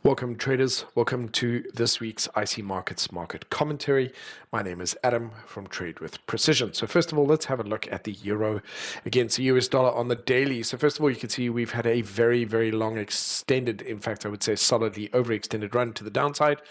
Welcome traders, welcome to this week's IC Markets market commentary. My name is Adam from Trade with Precision. So first of all, let's have a look at the euro against the US dollar on the daily. So first of all, you can see we've had a very, very long extended, in fact, I would say solidly overextended run to the downside.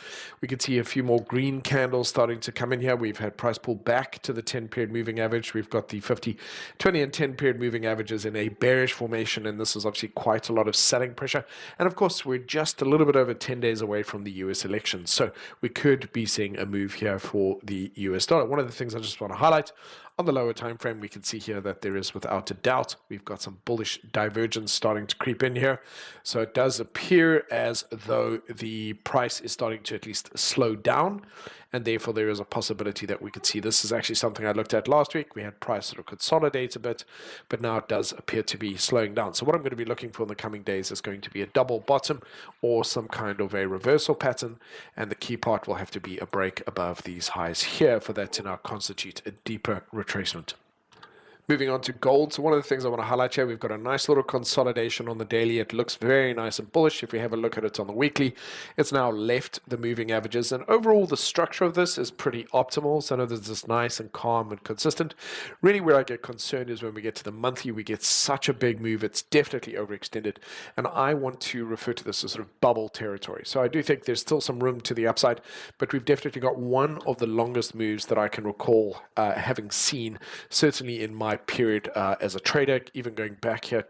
We can see a few more green candles starting to come in here. We've had price pull back to the 10-period moving average. We've got the 50, 20 and 10-period moving averages in a bearish formation, and this is obviously quite a lot of selling pressure. And of course, we're just a little bit over 10 days away from the US elections. So we could be seeing a move here for the US dollar. One of the things I just want to highlight on the lower time frame, we can see here that there is without a doubt, we've got some bullish divergence starting to creep in here. So it does appear as though the price is starting to at least slow down. And therefore, there is a possibility that we could see this is actually something I looked at last week. We had price sort of consolidate a bit, but now it does appear to be slowing down. So what I'm going to be looking for in the coming days is going to be a double bottom or some kind of a reversal pattern. And the key part will have to be a break above these highs here for that to now constitute a deeper retracement. Moving on to gold. So one of the things I want to highlight here, we've got a nice little consolidation on the daily. It looks very nice and bullish. If we have a look at it on the weekly, it's now left the moving averages. And overall, the structure of this is pretty optimal. So I know this is nice and calm and consistent. Really where I get concerned is when we get to the monthly, we get such a big move. It's definitely overextended. And I want to refer to this as sort of bubble territory. So I do think there's still some room to the upside, but we've definitely got one of the longest moves that I can recall having seen, certainly in my period as a trader, even going back here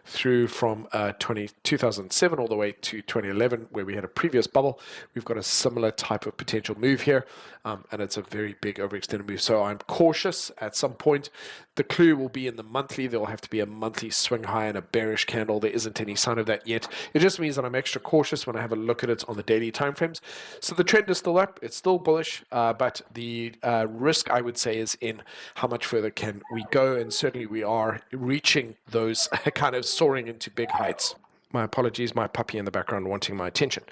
through from 2007 all the way to 2011, where we had a previous bubble. We've got a similar type of potential move here, and it's a very big overextended move. So I'm cautious at some point. The clue will be in the monthly. There will have to be a monthly swing high and a bearish candle. There isn't any sign of that yet. It just means that I'm extra cautious when I have a look at it on the daily timeframes. So the trend is still up. It's still bullish, but the risk, I would say, is in how much further can we go, and certainly we are reaching those kind of soaring into big heights. My apologies, my puppy in the background wanting my attention.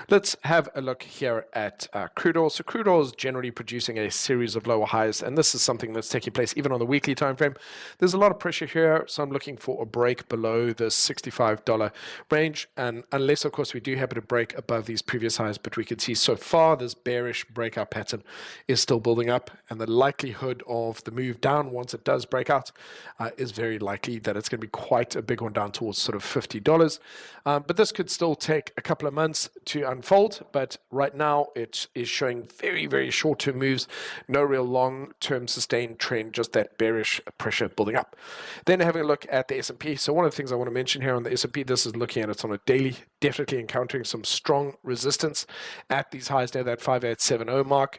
Let's have a look here at crude oil. So crude oil is generally producing a series of lower highs, and this is something that's taking place even on the weekly time frame. There's a lot of pressure here, so I'm looking for a break below the $65 range, and unless, of course, we do happen to break above these previous highs, but we can see so far this bearish breakout pattern is still building up, and the likelihood of the move down once it does break out is very likely that it's going to be quite a big one down towards sort of $50. But this could still take a couple of months to unfold. But right now, it is showing very, very short-term moves, no real long-term sustained trend, just that bearish pressure building up. Then having a look at the S&P. So one of the things I want to mention here on the S&P, this is looking at it on a daily, definitely encountering some strong resistance at these highs near that 5870 mark.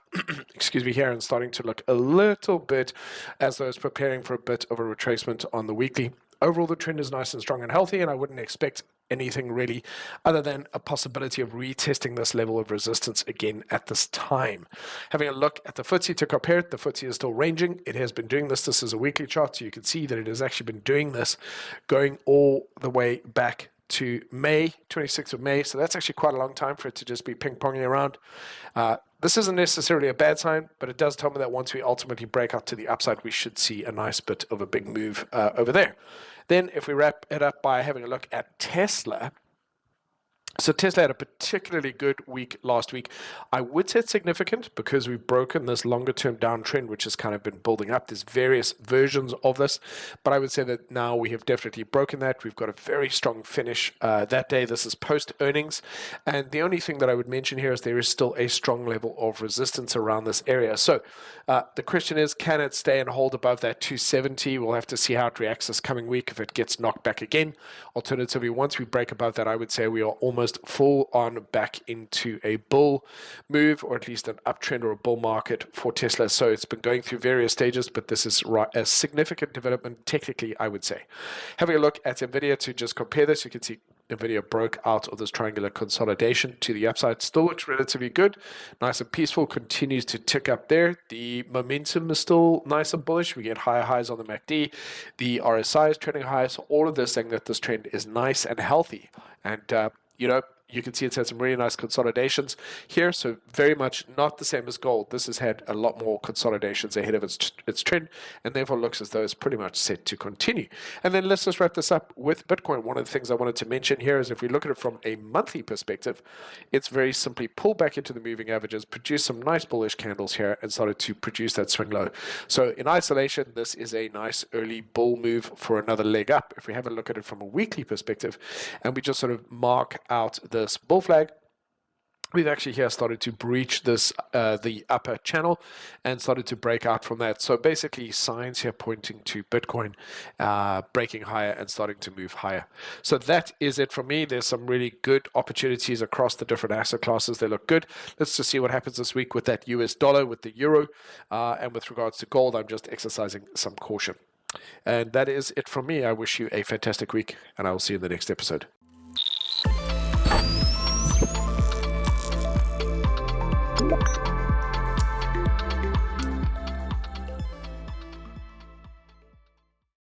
Excuse me, here, and starting to look a little bit as though it's preparing for a bit of a retracement on the weekly. Overall, the trend is nice and strong and healthy, and I wouldn't expect anything really other than a possibility of retesting this level of resistance again at this time. Having a look at the FTSE to compare it, the FTSE is still ranging. It has been doing this. This is a weekly chart, so you can see that it has actually been doing this going all the way back to May, 26th of May. So that's actually quite a long time for it to just be ping-ponging around. This isn't necessarily a bad sign, but it does tell me that once we ultimately break out to the upside, we should see a nice bit of a big move over there. Then if we wrap it up by having a look at Tesla, so Tesla had a particularly good week last week. I would say it's significant because we've broken this longer-term downtrend, which has kind of been building up. There's various versions of this, but I would say that now we have definitely broken that. We've got a very strong finish that day. This is post-earnings, and the only thing that I would mention here is there is still a strong level of resistance around this area. So the question is, can it stay and hold above that 270? We'll have to see how it reacts this coming week if it gets knocked back again. Alternatively, once we break above that, I would say we are almost full on back into a bull move, or at least an uptrend or a bull market for Tesla. So it's been going through various stages, but this is a significant development technically, I would say. Having a look at NVIDIA to just compare this, you can see NVIDIA broke out of this triangular consolidation to the upside. Still looks relatively good, nice and peaceful, continues to tick up there. The momentum is still nice and bullish. We get higher highs on the MACD. The RSI is trending high. So all of this saying that this trend is nice and healthy. And you can see it's had some really nice consolidations here. So very much not the same as gold. This has had a lot more consolidations ahead of its trend, and therefore looks as though it's pretty much set to continue. And then let's just wrap this up with Bitcoin. One of the things I wanted to mention here is if we look at it from a monthly perspective, it's very simply pulled back into the moving averages, produced some nice bullish candles here, and started to produce that swing low. So in isolation, this is a nice early bull move for another leg up. If we have a look at it from a weekly perspective, and we just sort of mark out this bull flag, we've actually here started to breach this the upper channel and started to break out from that. So basically signs here pointing to Bitcoin breaking higher and starting to move higher. So that is it for me. There's some really good opportunities across the different asset classes. They look good. Let's just see what happens this week with that US dollar, with the euro, and with regards to gold, I'm just exercising some caution. And that is it from me. I wish you a fantastic week, and I will see you in the next episode.